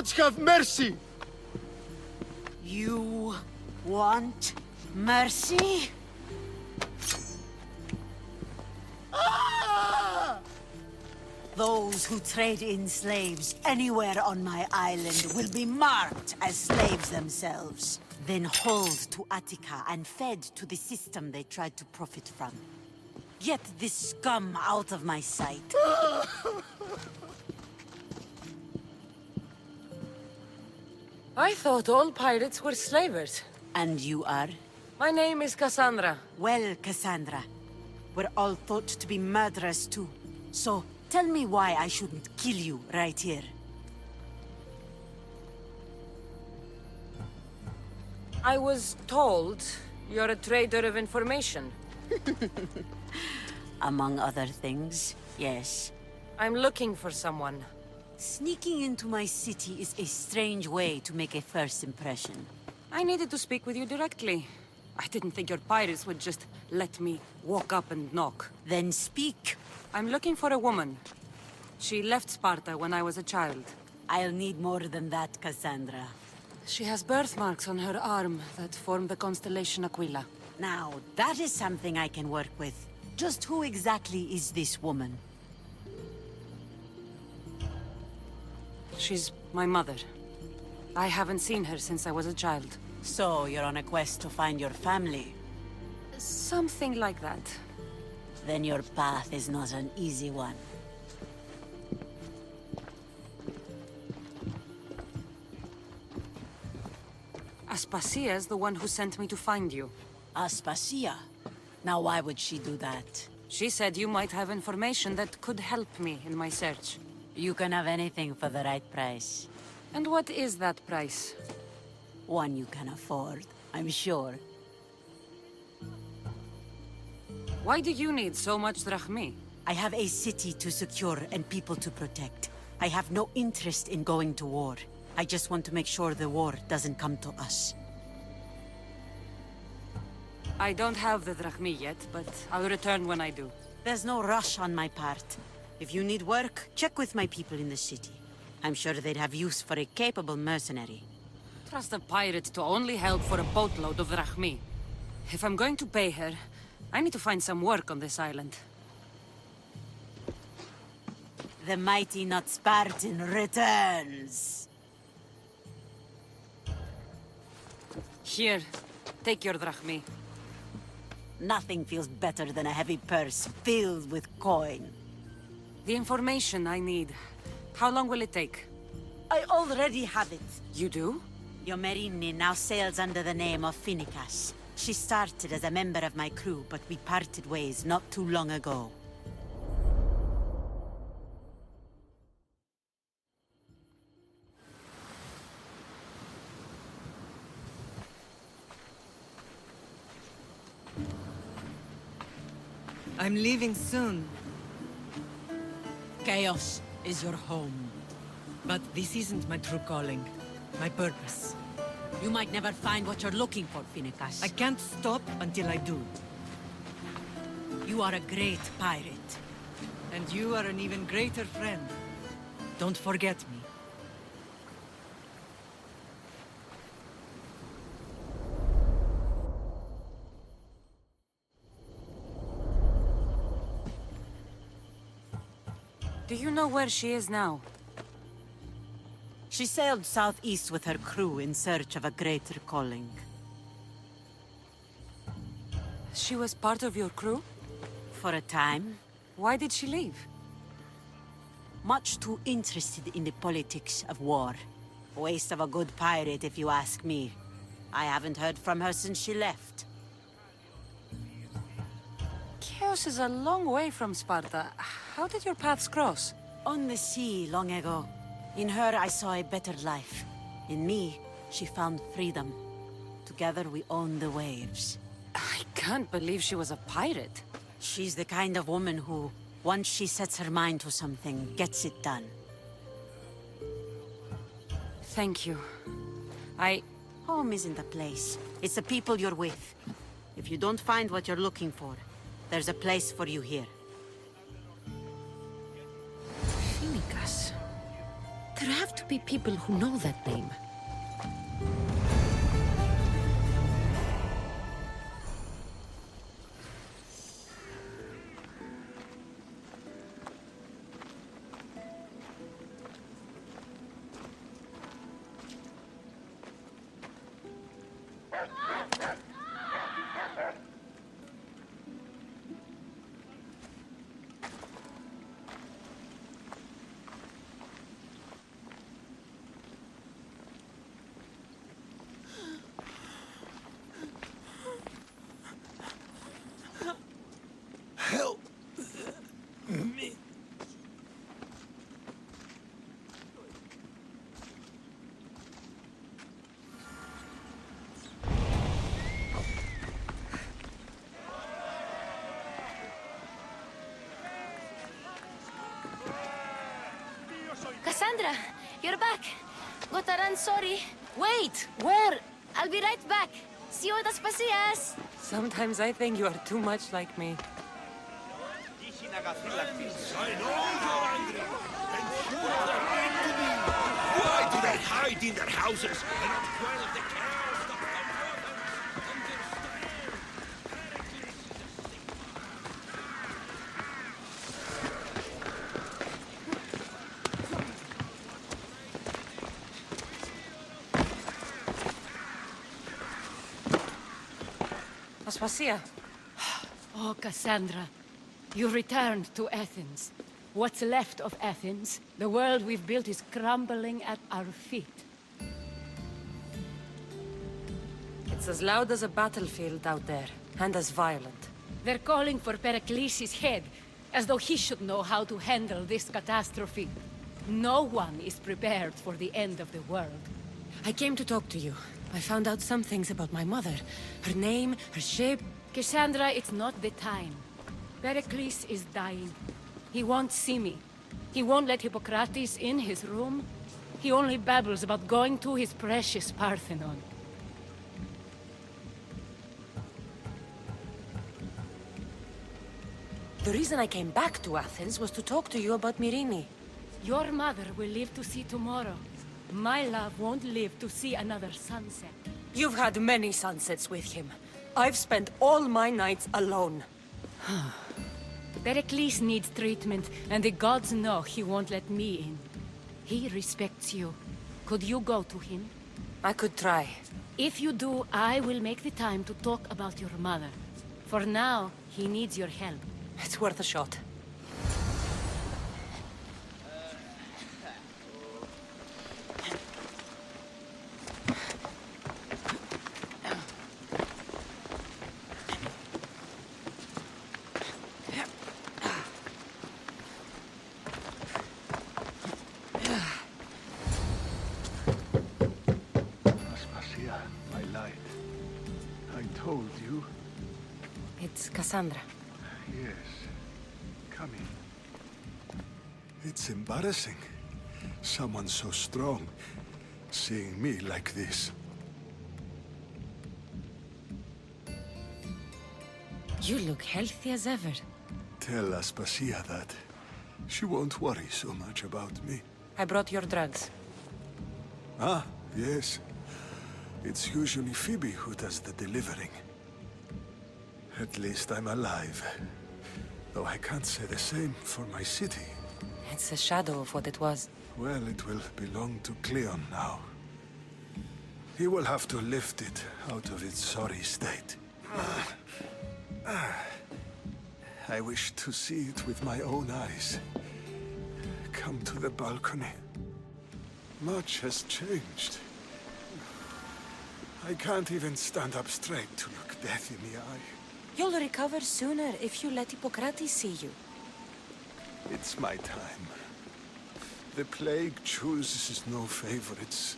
gods have mercy! You want mercy? Those who trade in slaves anywhere on my island will be marked as slaves themselves, then hauled to Attica and fed to the system they tried to profit from. Get this scum out of my sight. I thought all pirates were slavers. And you are? My name is Cassandra. Well, Cassandra, we're all thought to be murderers too. So, tell me why I shouldn't kill you right here. I was told you're a trader of information. Among other things, yes. I'm looking for someone. Sneaking into my city is a strange way to make a first impression. I needed to speak with you directly. I didn't think your pirates would just let me walk up and knock. Then speak. I'm looking for a woman. She left Sparta when I was a child. I'll need more than that, Cassandra. She has birthmarks on her arm that form the constellation Aquila. Now, that is something I can work with. Just who exactly is this woman? She's my mother. I haven't seen her since I was a child. So, you're on a quest to find your family? Something like that. Then your path is not an easy one. Aspasia's the one who sent me to find you. Aspasia? Now why would she do that? She said you might have information that could help me in my search. You can have anything for the right price. And what is that price? One you can afford, I'm sure. Why do you need so much drachmi? I have a city to secure and people to protect. I have no interest in going to war. I just want to make sure the war doesn't come to us. I don't have the drachmi yet, but I'll return when I do. There's no rush on my part. If you need work, check with my people in the city. I'm sure they'd have use for a capable mercenary. Trust a pirate to only help for a boatload of drachmi. If I'm going to pay her, I need to find some work on this island. The mighty not Spartan returns! Here, take your drachmi. Nothing feels better than a heavy purse filled with coin. The information I need. How long will it take? I already have it. You do? Yomerini now sails under the name of Finicas. She started as a member of my crew, but we parted ways not too long ago. I'm leaving soon, Chaos is your home. but this isn't my true calling. My purpose. You might never find what you're looking for, Finicas. I can't stop until I do. You are a great pirate. And you are an even greater friend. Don't forget me. Do you know where she is now? She sailed southeast with her crew in search of a greater calling. She was part of your crew? For a time, Why did she leave? much too interested in the politics of war. Waste of a good pirate, if you ask me. I haven't heard from her since she left. Chaos is a long way from Sparta. How did your paths cross? On the sea long ago. In her, I saw a better life. In me, she found freedom. Together, we own the waves. I can't believe she was a pirate. She's the kind of woman who, once she sets her mind to something, gets it done. Thank you. Home isn't a place. It's the people you're with. If you don't find what you're looking for, there's a place for you here. Finicas. There have to be people who know that name. Help me. Cassandra, you're back. Got to run, sorry. Wait, where? I'll be right back. See you at the Spasias. Sometimes I think you are too much like me. Why do they hide in their houses and not quell the chaos that Aspasia. Oh, Cassandra, you returned to Athens. What's left of Athens, the world we've built is crumbling at our feet. It's as loud as a battlefield out there, and as violent. They're calling for Pericles' head, as though he should know how to handle this catastrophe. No one is prepared for the end of the world. I came to talk to you. I found out some things about my mother. Her name, her shape. Cassandra, it's not the time. Pericles is dying. He won't see me. He won't let Hippocrates in his room. He only babbles about going to his precious Parthenon. The reason I came back to Athens was to talk to you about Myrine. Your mother will live to see tomorrow. My love won't live to see another sunset. You've had many sunsets with him. I've spent all my nights alone. Pericles needs treatment, and the gods know he won't let me in. He respects you. Could you go to him? I could try. If you do, I will make the time to talk about your mother. For now, he needs your help. It's worth a shot. I lied. I told you. It's Cassandra. Yes. Come in. It's embarrassing. Someone so strong seeing me like this. You look healthy as ever. Tell Aspasia that. She won't worry so much about me. I brought your drugs. Ah, yes. It's usually Phoebe who does the delivering. At least I'm alive. Though I can't say the same for my city. It's a shadow of what it was. Well, it will belong to Cleon now. He will have to lift it out of its sorry state. I wish to see it with my own eyes. Come to the balcony. Much has changed. I can't even stand up straight to look death in the eye. You'll recover sooner if you let Hippocrates see you. It's my time. The plague chooses no favorites.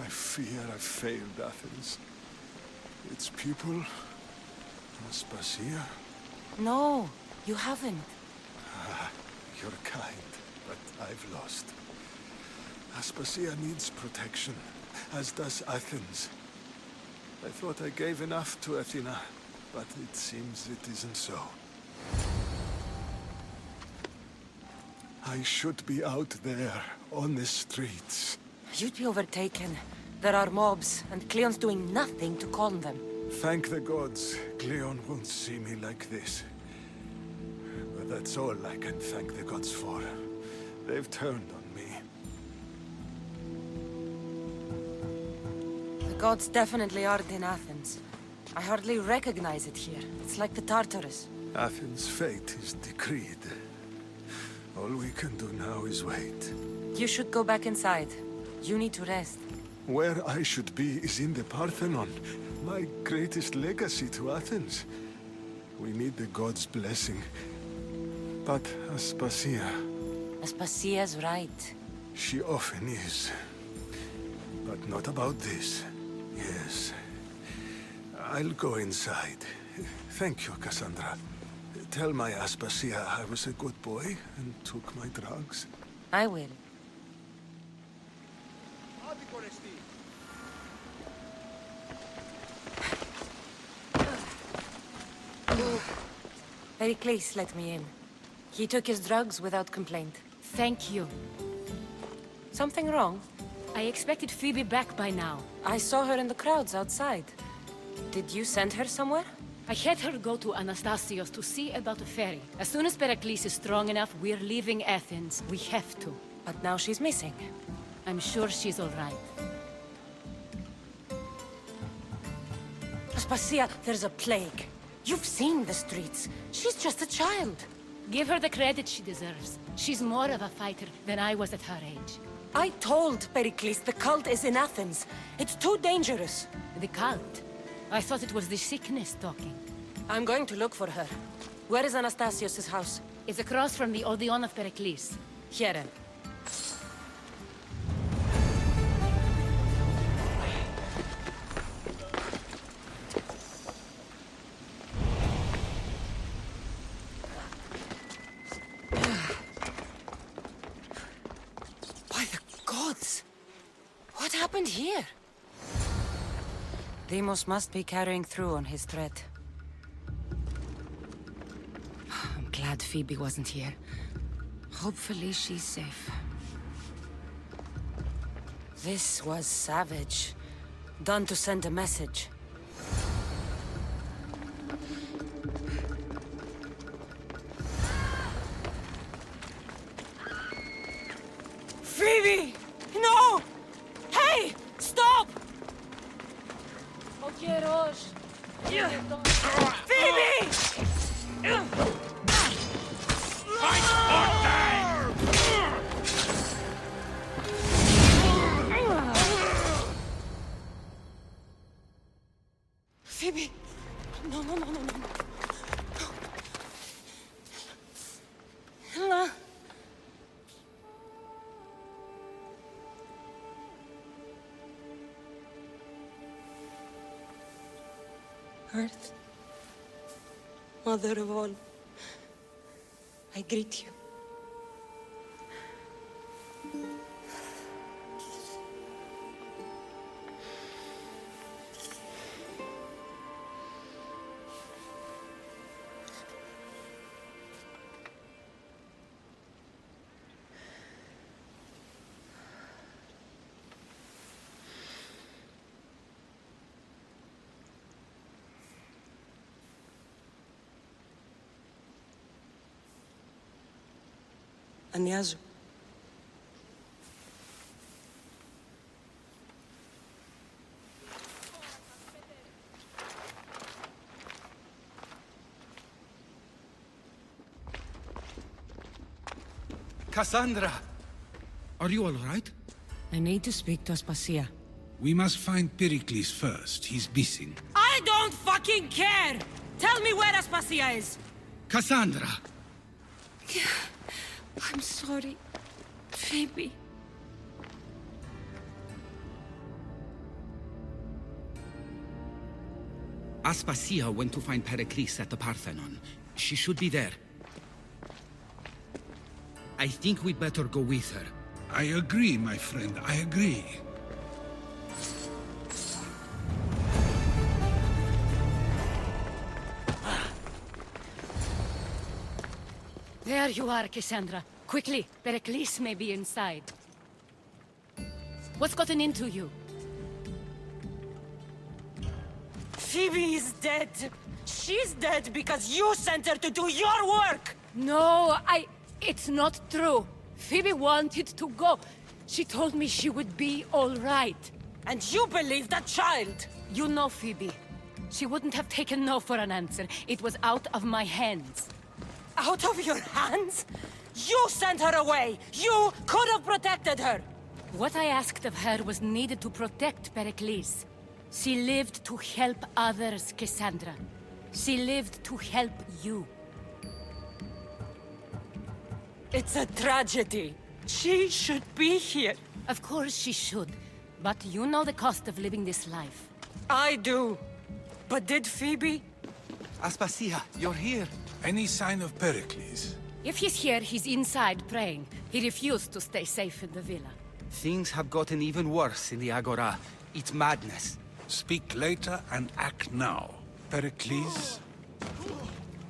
I fear I've failed Athens. Its people, Aspasia. No, you haven't. You're kind, but I've lost. Aspasia needs protection, as does Athens. I thought I gave enough to Athena, but it seems it isn't so. I should be out there, on the streets. You'd be overtaken. There are mobs, and Cleon's doing nothing to calm them. Thank the gods, Cleon won't see me like this. But that's all I can thank the gods for. They've turned on me. The gods definitely aren't in Athens. I hardly recognize it here. It's like the Tartarus. Athens' fate is decreed. All we can do now is wait. You should go back inside. You need to rest. Where I should be is in the Parthenon, my greatest legacy to Athens. We need the gods' blessing. But Aspasia, Aspasia's right. she often is. But not about this. Yes. I'll go inside. Thank you, Cassandra. Tell my Aspasia I was a good boy and took my drugs. I will. Pericles let me in. He took his drugs without complaint. Thank you. Something wrong? I expected Phoebe back by now. I saw her in the crowds outside. Did you send her somewhere? I had her go to Anastasios to see about a ferry. As soon as Pericles is strong enough, we're leaving Athens. We have to. But now she's missing. I'm sure she's all right. Aspasia, there's a plague. You've seen the streets. She's just a child. Give her the credit she deserves. She's more of a fighter than I was at her age. I told Pericles the cult is in Athens. It's too dangerous. The cult? I thought it was the sickness talking. I'm going to look for her. Where is Anastasios' house? It's across from the Odeon of Pericles. Here. By the gods! What happened here? Deimos must be carrying through on his threat. I'm glad Phoebe wasn't here. Hopefully she's safe. This was savage. Done to send a message. Phoebe! No! Hey! Stop! Phoebe! Phoebe! No, no, no, no, no. No. Earth, Mother of all, I greet you. Ανιάζω. Cassandra! Are you all right? I need to speak to Aspasia. We must find Pericles first. He's missing. I don't fucking care! Tell me where Aspasia is! Cassandra! I'm sorry, Phoebe. Aspasia went to find Pericles at the Parthenon. She should be there. I think we'd better go with her. I agree, my friend. I agree. There you are, Cassandra. Quickly, Pericles may be inside. What's gotten into you? Phoebe is dead. She's dead because you sent her to do your work! No, it's not true. Phoebe wanted to go. She told me she would be all right. And you believe that child! You know Phoebe. She wouldn't have taken no for an answer. It was out of my hands. Out of your hands? You sent her away! You could have protected her! What I asked of her was needed to protect Pericles. She lived to help others, Cassandra. She lived to help you. It's a tragedy. She should be here. Of course she should. But you know the cost of living this life. I do. But did Phoebe? Aspasia, you're here. Any sign of Pericles? If he's here, he's inside praying. He refused to stay safe in the villa. Things have gotten even worse in the Agora. It's madness. Speak later and act now. Pericles?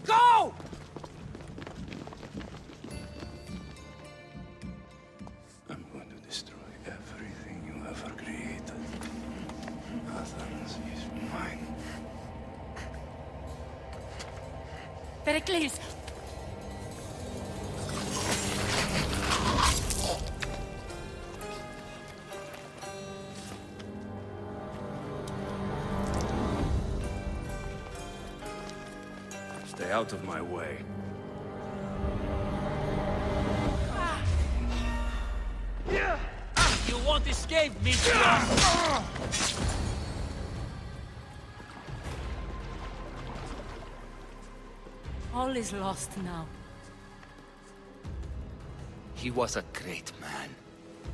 Go! I'm going to destroy everything you ever created. Athens is mine. Pericles! Stay out of my way. You won't escape me, All is lost now. He was a great man.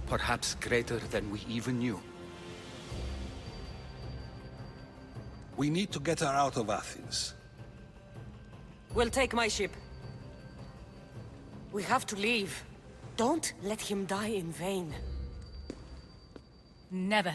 Perhaps greater than we even knew. We need to get her out of Athens. We'll take my ship. We have to leave. Don't let him die in vain. Never.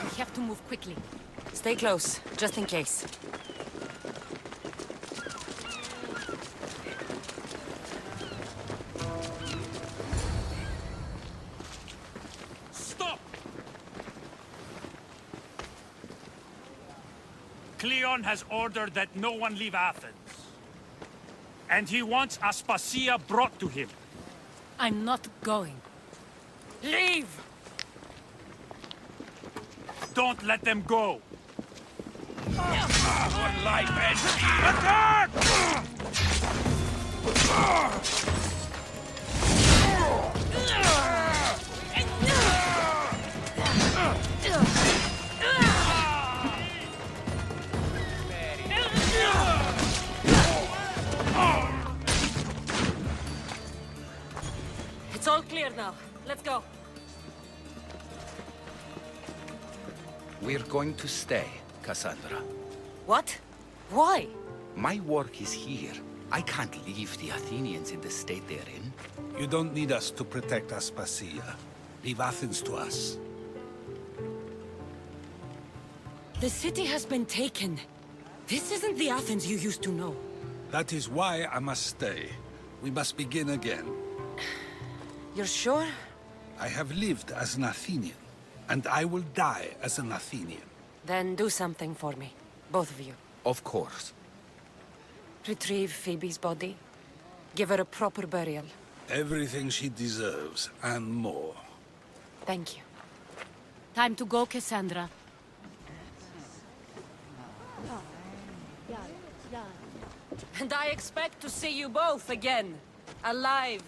We have to move quickly. Stay close, just in case. Stop! Cleon has ordered that no one leave Athens. And he wants Aspasia brought to him. I'm not going. Leave! Don't let them go. What life ends here. Attack! It's all clear now. Let's go. We're going to stay, Cassandra. What? Why? My work is here. I can't leave the Athenians in the state they're in. You don't need us to protect Aspasia. Leave Athens to us. The city has been taken. This isn't the Athens you used to know. That is why I must stay. We must begin again. You're sure? I have lived as an Athenian, and I will die as an Athenian. Then do something for me. Both of you. Of course. Retrieve Phoebe's body. Give her a proper burial. Everything she deserves, and more. Thank you. Time to go, Cassandra. And I expect to see you both again. Alive.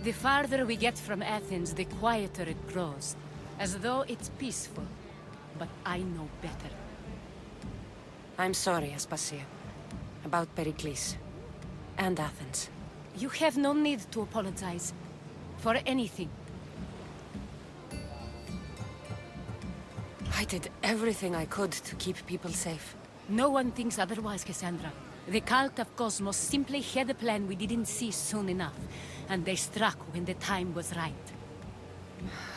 The farther we get from Athens, the quieter it grows. As though it's peaceful. But I know better. I'm sorry, Aspasia. About Pericles. And Athens. You have no need to apologize. For anything. I did everything I could to keep people safe. No one thinks otherwise, Cassandra. The cult of Cosmos simply had a plan we didn't see soon enough. And they struck when the time was right.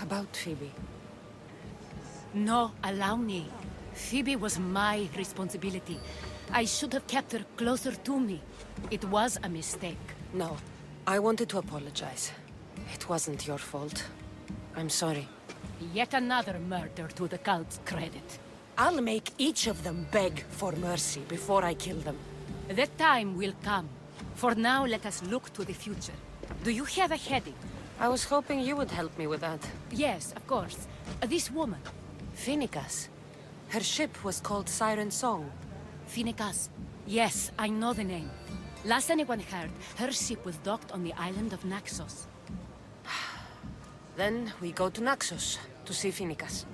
About Phoebe. No, allow me. Phoebe was my responsibility. I should have kept her closer to me. It was a mistake. No, I wanted to apologize. It wasn't your fault. I'm sorry. Yet another murder to the cult's credit. I'll make each of them beg for mercy before I kill them. That time will come. For now, let us look to the future. Do you have a heading? I was hoping you would help me with that. Yes, of course. This woman. Phoenicas. Her ship was called Siren Song. Phoenicas. Yes, I know the name. Last anyone heard, her ship was docked on the island of Naxos. Then we go to Naxos to see Phoenicas.